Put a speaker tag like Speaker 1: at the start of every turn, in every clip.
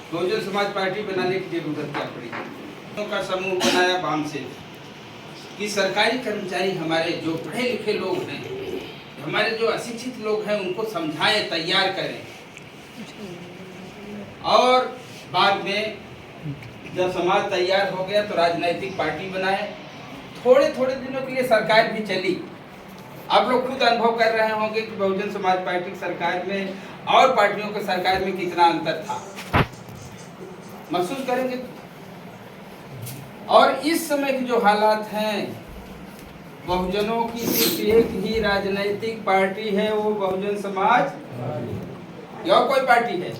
Speaker 1: Bahujan Samaj party बनाने की जरूरत क्या पड़ी। का समूह बनाया बाम से कि सरकारी कर्मचारी हमारे जो पढ़े लिखे लोग हैं, हमारे जो अशिक्षित लोग हैं, उनको समझाएं, तैयार करें। और बाद में जब समाज तैयार हो गया तो राजनीतिक पार्टी बनाए। थोड़े थोड़े दिनों के लिए सरकार भी चली। आप लोग खुद अनुभव कर रहे होंगे कि बहुजन समाज पार्टी की सरकार में और पार्टियों की सरकार में कितना अंतर था, महसूस करेंगे। और इस समय के जो हालात हैं, बहुजनों की सिर्फ एक ही राजनीतिक पार्टी है, वो बहुजन समाज या कोई पार्टी है।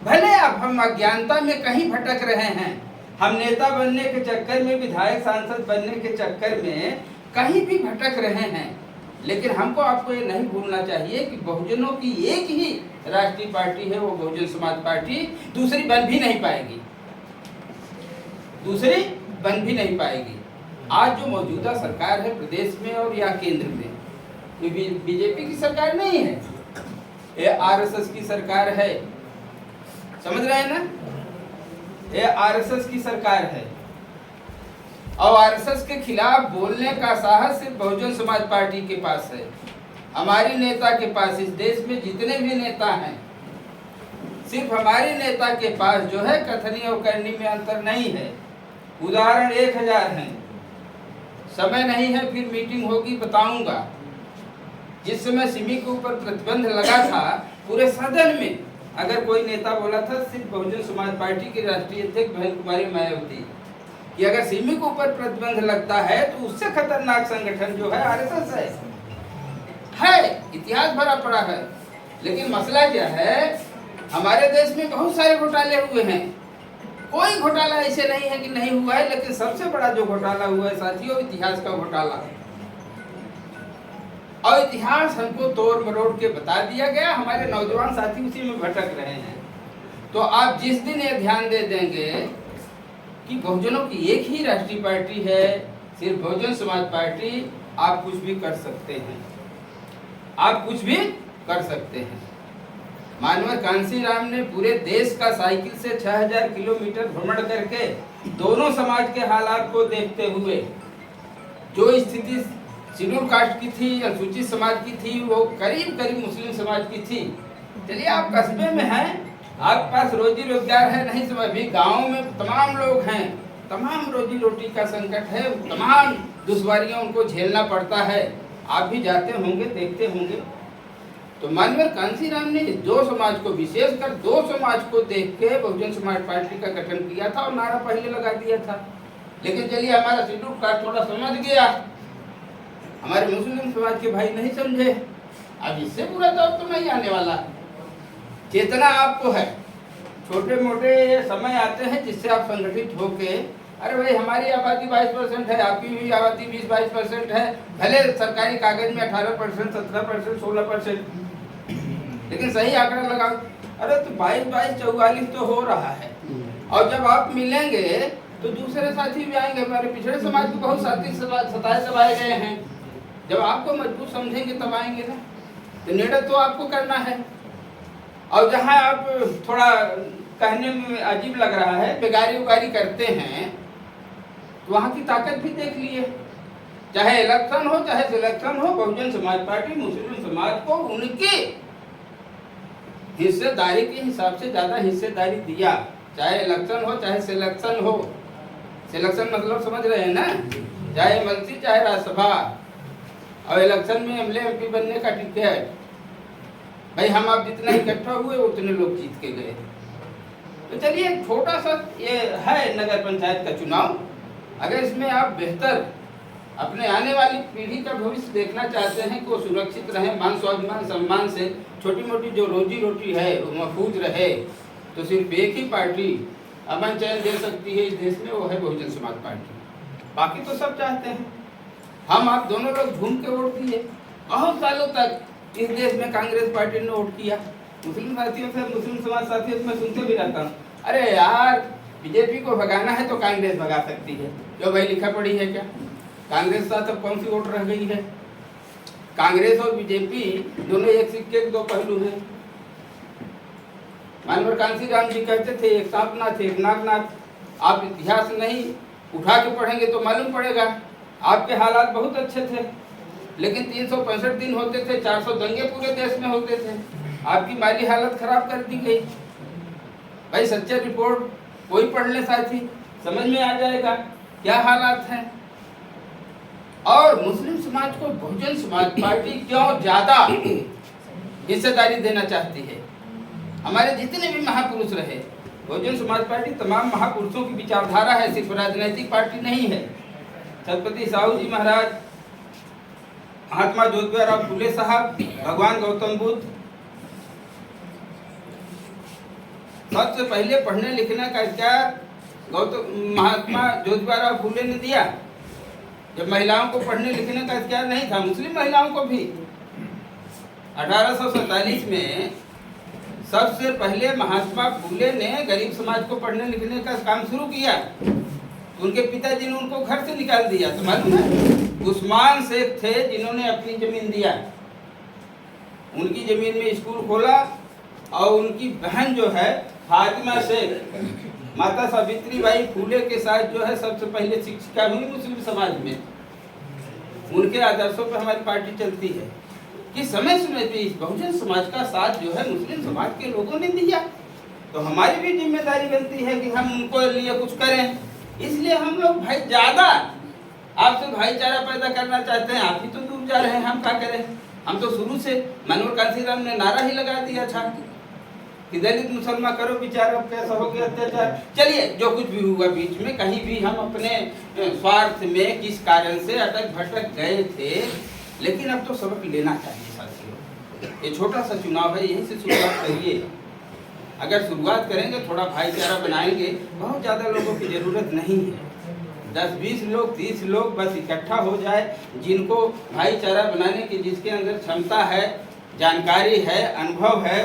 Speaker 1: भले अब हम अज्ञानता में कहीं भटक रहे हैं, हम नेता बनने के चक्कर में, विधायक सांसद बनने के चक्कर में कहीं भी भटक रहे हैं, लेकिन हमको आपको ये नहीं भूलना चाहिए कि बहुजनों की एक ही राष्ट्रीय पार्टी है, वो बहुजन समाज पार्टी। दूसरी बन भी नहीं पाएगी, दूसरी बन भी नहीं पाएगी। आज जो मौजूदा सरकार है प्रदेश में और या केंद्र में, ये बीजेपी की सरकार नहीं है, ये आरएसएस की सरकार है। समझ रहे हैं ना, ये आरएसएस की सरकार है। और आरएसएस के खिलाफ बोलने का साहस सिर्फ बहुजन समाज पार्टी के पास है, हमारी नेता के पास। इस देश में जितने भी नेता हैं, सिर्फ हमारी नेता के पास जो है कथनी और करनी में अंतर नहीं है। उदाहरण 1000 हैं। समय नहीं है, फिर मीटिंग होगी बताऊंगा। जिस समय सिमी के ऊपर प्रतिबंध लगा था, पूरे सदन में अगर कोई नेता बोला था, सिर्फ बहुजन समाज पार्टी के राष्ट्रीय अध्यक्ष बहन कुमारी मायावती, कि अगर सिमी के ऊपर प्रतिबंध लगता है तो उससे खतरनाक संगठन जो है आरएसएस है। इतिहास भरा पड़ा है। लेकिन मसला क्या है, हमारे देश में बहुत सारे घोटाले हुए हैं। कोई घोटाला ऐसे नहीं है कि नहीं हुआ है, लेकिन सबसे बड़ा जो घोटाला हुआ है साथियों, इतिहास का घोटाला। और इतिहास हमको तोड़ मरोड़ के बता दिया गया, हमारे नौजवान साथी उसी में भटक रहे हैं। तो आप जिस दिन ये ध्यान दे देंगे कि बहुजनों की एक ही राष्ट्रीय पार्टी है, सिर्फ बहुजन समाज पार्टी, आप कुछ भी कर सकते हैं, आप कुछ भी कर सकते हैं। मानवर कांसीराम ने पूरे देश का साइकिल से 6000 किलोमीटर भ्रमण करके दोनों समाज के हालात को देखते हुए, जो स्थिति शेड्यूल कास्ट की थी, अनुसूचित समाज की थी, वो करीब करीब मुस्लिम समाज की थी। चलिए आप कस्बे में हैं, आपके पास रोजी रोजगार है, नहीं समझ भी गाँव में तमाम लोग हैं, तमाम रोजी रोटी का संकट है, तमाम दुश्वारियां उनको झेलना पड़ता है। आप भी जाते होंगे, देखते होंगे। तो मानवर कांसीराम ने दो समाज को, विशेषकर दो समाज को देख के बहुजन समाज पार्टी का गठन किया था और नारा पहले लगा दिया था। लेकिन चलिए हमारा शेड्यूल कास्ट थोड़ा समझ गया, हमारे मुस्लिम समाज के भाई नहीं समझे। अब इससे पूरा दौर तो नहीं आने वाला। चेतना आपको है, छोटे मोटे समय आते हैं जिससे आप संगठित होके, अरे भाई हमारी आबादी 22% है, आपकी भी आबादी 20-22% है, भले सरकारी कागज में 18%, 17%, 16%, लेकिन सही आंकड़ा लगाओ। अरे तो 22-44 तो हो रहा है। और जब आप मिलेंगे तो दूसरे साथी भी आएंगे, हमारे पिछड़े समाज के बहुत साथी सताए दबाए गए हैं। जब आपको मजबूत समझेंगे तब आएंगे ना। तो निर्णय तो आपको करना है। और जहाँ आप थोड़ा कहने में अजीब लग रहा है, बेगारी उगारी करते हैं, तो वहाँ की ताकत भी देख लिए। चाहे इलेक्शन हो, चाहे सिलेक्शन हो, बहुजन समाज पार्टी मुस्लिम समाज को उनके हिस्सेदारी के हिसाब से ज्यादा हिस्सेदारी दिया। चाहे इलेक्शन हो, चाहे सिलेक्शन हो। सिलेक्शन मतलब समझ रहे हैं ना, चाहे मंत्री चाहे राज्यसभा, और इलेक्शन में एमएलए एमपी बनने का टिकट, भाई हम आप जितना इकट्ठा हुए उतने लोग जीत के गए। तो चलिए छोटा सा ये है नगर पंचायत का चुनाव, अगर इसमें आप बेहतर अपने आने वाली पीढ़ी का भविष्य देखना चाहते हैं कि वो सुरक्षित रहे, मान स्वाभिमान सम्मान से, छोटी मोटी जो रोजी रोटी है वो महफूज रहे, तो सिर्फ एक ही पार्टी अमन चैन दे सकती है इस देश में, वो है बहुजन समाज पार्टी। बाकी तो सब चाहते हैं। हम आप दोनों लोग घूम के वोट दिए, बहुत सालों तक इस देश में कांग्रेस पार्टी ने वोट किया। मुस्लिम साथियों से, मुस्लिम समाज साथियों से मैं सुनते भी रहता हूँ, अरे यार बीजेपी को भगाना है तो कांग्रेस भगा सकती है। जो भाई लिखा पढ़ी है क्या? कांग्रेस साथ अब कौन सी वोट रह गई है? कांग्रेस और बीजेपी दोनों एक सिक्के के दो पहलू हैं। मानवर कांसीराम जी कहते थे एक सांपनाथ एक नागनाथ। आप इतिहास नहीं उठा के पढ़ेंगे तो मालूम पड़ेगा। आपके हालात बहुत अच्छे थे, लेकिन 365 दिन होते थे, 400 दंगे पूरे देश में होते थे। आपकी माली हालत खराब कर दी गई। भाई सच्चा रिपोर्ट कोई पढ़ ले साथी, समझ में आ जाएगा क्या हालात हैं। और मुस्लिम समाज को बहुजन समाज पार्टी क्यों ज्यादा हिस्सेदारी देना चाहती है। हमारे जितने भी महापुरुष रहे, बहुजन समाज पार्टी तमाम महापुरुषों की विचारधारा है, सिर्फ राजनीतिक पार्टी नहीं है। छत्रपति साहू जी महाराज, महात्मा ज्योतिबा फुले साहब, भगवान गौतम बुद्ध, सबसे पहले पढ़ने लिखने का अधिकार महात्मा ज्योतिबा फुले ने दिया। जब महिलाओं को पढ़ने लिखने का अधिकार नहीं था, मुस्लिम महिलाओं को भी 1847 में सबसे पहले महात्मा फुले ने गरीब समाज को पढ़ने लिखने का काम शुरू किया। उनके पिताजी ने उनको घर से निकाल दिया। तो मालूम है उस्मान शेख थे जिन्होंने अपनी जमीन दिया, उनकी जमीन में स्कूल खोला। और उनकी बहन जो है फातिमा शेख, माता सावित्री बाई फुले के साथ जो है सबसे पहले शिक्षिका हुई मुस्लिम समाज में। उनके आदर्शों पर हमारी पार्टी चलती है कि समय समय पे इस बहुजन समाज का साथ जो है मुस्लिम समाज के लोगों ने दिया। तो हमारी भी जिम्मेदारी बनती है कि हम उनको लिए कुछ करें। इसलिए हम लोग भाई ज्यादा आपसे भाईचारा पैदा करना चाहते हैं। आप ही तो डूब जा रहे हैं, हम क्या करें। हम तो शुरू से मनोहर कांसीराम ने नारा ही लगा दिया था कि दलित मुसलमान करो विचार, अब कैसा हो गया अत्याचार। चलिए जो कुछ भी हुआ बीच में, कहीं भी हम अपने स्वार्थ में किस कारण से अटक भटक गए थे, लेकिन अब तो सबक लेना चाहिए साथियों। ये छोटा सा चुनाव है, यहीं से शुरुआत करिए। अगर शुरुआत करेंगे, थोड़ा भाईचारा बनाएंगे, बहुत ज़्यादा लोगों की ज़रूरत नहीं है। 10-20 लोग 30 लोग बस इकट्ठा हो जाए, जिनको भाईचारा बनाने की जिसके अंदर क्षमता है, जानकारी है, अनुभव है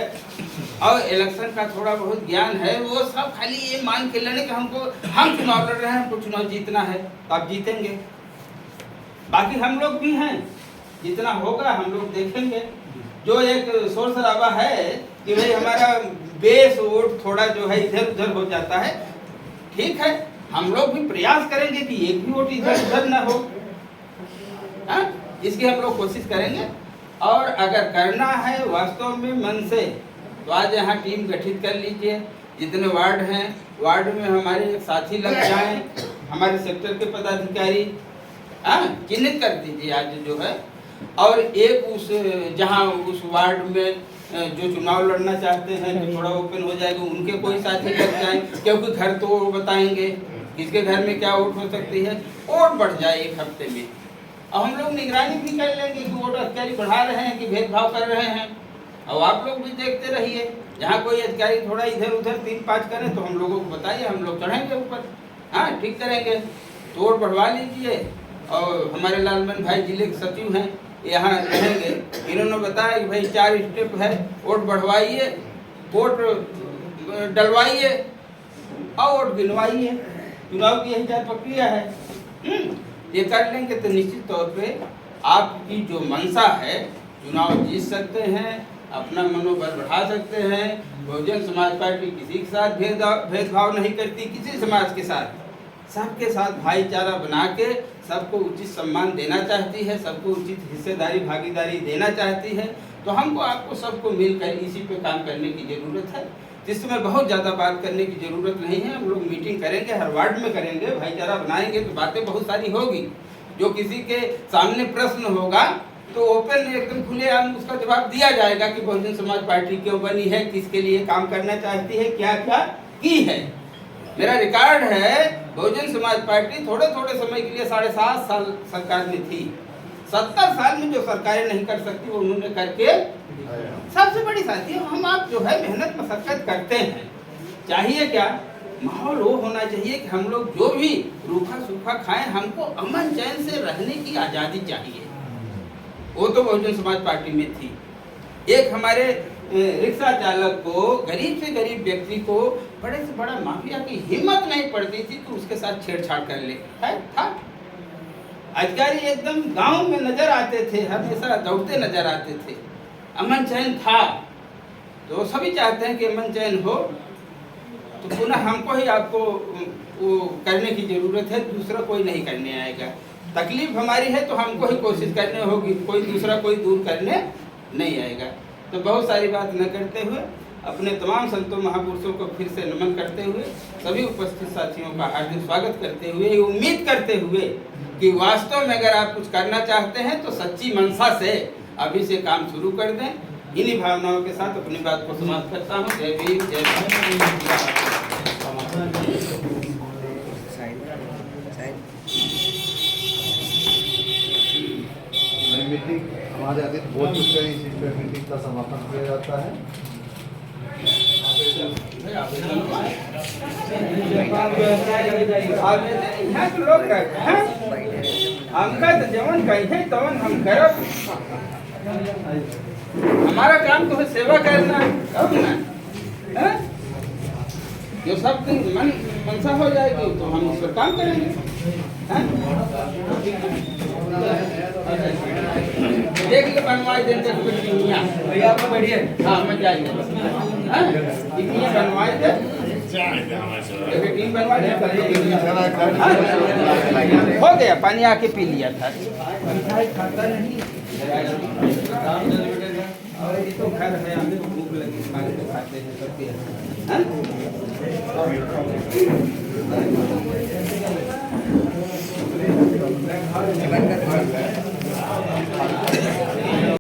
Speaker 1: और इलेक्शन का थोड़ा बहुत ज्ञान है, वो सब खाली ये मान के लड़े कि हम चुनाव लड़ रहे हैं, हमको चुनाव जीतना है, तो आप जीतेंगे। बाकी हम लोग भी हैं, जितना होगा हम लोग देखेंगे। जो एक शोर शराबा है कि भाई हमारा बेस वोट थोड़ा जो है इधर उधर हो जाता है, ठीक है, हम लोग भी प्रयास करेंगे कि एक भी वोट इधर उधर ना हो, इसकी हम लोग कोशिश करेंगे। और अगर करना है वास्तव में मन से, तो आज यहाँ टीम गठित कर लीजिए। जितने वार्ड हैं, वार्ड में हमारे एक साथी लग जाएं, हमारे सेक्टर के पदाधिकारी चिन्हित कर दीजिए आज जो है। और एक उस जहाँ उस वार्ड में जो चुनाव लड़ना चाहते हैं, जो थोड़ा ओपन हो जाएगा, उनके कोई साथी लग जाएं, क्योंकि घर तो वो बताएंगे किसके घर में क्या वोट हो सकती है। वोट बढ़ जाए एक हफ्ते में, और हम लोग निगरानी भी कर लेंगे कि वोट अधिकारी बढ़ा रहे हैं कि भेदभाव कर रहे हैं। और आप लोग भी देखते रहिए, जहाँ कोई अधिकारी थोड़ा इधर उधर 3-5 करें तो हम लोगों को बताइए, हम लोग चढ़ेंगे ऊपर, हाँ ठीक करेंगे। तो वोट बढ़वा लीजिए। और हमारे लालमन भाई जिले के सचिव हैं, यहाँ रहेंगे, इन्होंने बताया कि भाई 4 स्टेप है, वोट बढ़वाइए, वोट डलवाइए और वोट गिनवाइए। चुनाव की यही चार प्रक्रिया है। ये कर लेंगे तो निश्चित तौर पे आपकी जो मंशा है, चुनाव जीत सकते हैं, अपना मनोबल बढ़ा सकते हैं। बहुजन समाज पार्टी किसी के साथ भेदभाव नहीं करती, किसी समाज के साथ, सबके साथ भाईचारा बना के सबको उचित सम्मान देना चाहती है, सबको उचित हिस्सेदारी भागीदारी देना चाहती है। तो हमको आपको सबको मिलकर इसी पे काम करने की ज़रूरत है, जिसमें बहुत ज़्यादा बात करने की ज़रूरत नहीं है। हम लोग मीटिंग करेंगे, हर वार्ड में करेंगे, भाईचारा बनाएंगे तो बातें बहुत सारी होगी। जो किसी के सामने प्रश्न होगा तो ओपन एकदम खुलेआम उसका जवाब दिया जाएगा कि बहुजन समाज पार्टी क्यों बनी है, किसके लिए काम करना चाहती है, क्या क्या की है। मेरा रिकॉर्ड है, बहुजन समाज पार्टी थोड़े थोड़े समय के लिए 7.5 साल सरकार में थी। 70 साल में जो सरकारें नहीं कर सकती वो उन्होंने करके सबसे बड़ी साथी हम आप जो है मेहनत मशक्कत करते हैं। चाहिए क्या, माहौल वो होना चाहिए कि हम लोग जो भी रूखा सूखा खाएं, हमको अमन चैन से रहने की आज़ादी चाहिए। वो तो बहुजन समाज पार्टी में थी। एक हमारे रिक्शा चालक को, गरीब से गरीब व्यक्ति को बड़े से बड़ा माफिया की हिम्मत नहीं पड़ती थी तो उसके साथ छेड़छाड़ कर ले है था। अधिकारी एकदम गांव में नजर आते थे, हमेशा दौड़ते नजर आते थे, अमन चैन था। तो सभी चाहते हैं कि अमन चैन हो, तो पुनः हमको ही आपको वो करने की ज़रूरत है, दूसरा कोई नहीं करने आएगा। तकलीफ हमारी है तो हमको ही कोशिश करने होगी, कोई दूसरा कोई दूर करने नहीं आएगा। तो बहुत सारी बात न करते हुए अपने तमाम संतों महापुरुषों को फिर से नमन करते हुए, सभी उपस्थित साथियों का हार्दिक स्वागत करते हुए, उम्मीद करते हुए कि वास्तव में अगर आप कुछ करना चाहते हैं तो सच्ची मनसा से अभी से काम शुरू कर दें। इन्हीं भावनाओं के साथ अपनी बात को समाप्त करता हूँ। जय भीम, जय भारत।
Speaker 2: मीटिंग हमारे अधिक बोल चुके हैं, इसी पे मीटिंग का समापन किया जाता है।
Speaker 1: अंगद जवन कहे तवन हम करब, हमारा काम तो है सेवा करना, कब ना है? जो सब मन मनसा हो जाएगी तो हम उस पर काम करेंगे। देख ले बनवाई देते भैया आपको बढ़िया। हाँ मजा आएगा। बनवाई दे टीम बनवाई दे, हो गया। पानी आके पी लिया था। खाता नहीं और ये तो घर है, हमें भूख लगी पानी तो खाते हैं सबके। हाँ